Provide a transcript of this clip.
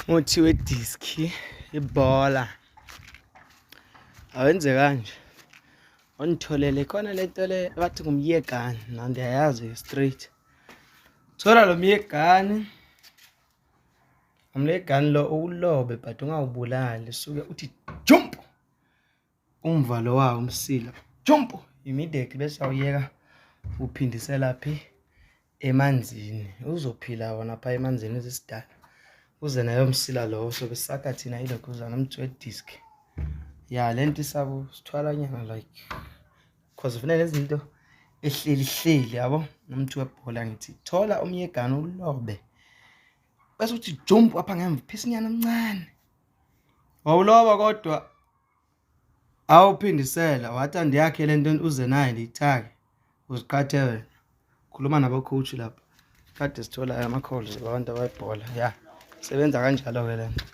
Umuthi we-diski ibhola awenze kanje onitholele khona lento le bathi ngumyegane na ndiyayazi straight thola lo myegane umyegane lo ulobe but ungawubulali suke uthi jump umvalo wawo umsila jump immediately bese awuyeka uphindisela phi emanzini uzophila wona pha emanzini ezisidala uze nayo umsila lo so besaka thina ilokhu uzana umuthi we-disk ya lento isabu sithwala nyanga like because kufanele izinto ehleli yabo umuthi webhola ngithi thola umyegane ulobe bese uthi jump apha ngemva phisinyana omncane wawuloba kodwa awuphindisela wathi andiyakhe lento uze nayo ndiyithake uziqhathe wena khuluma nabo coach lapha kade sithola ama calls abantu abebhola ya sebenza kanjalo ke lento.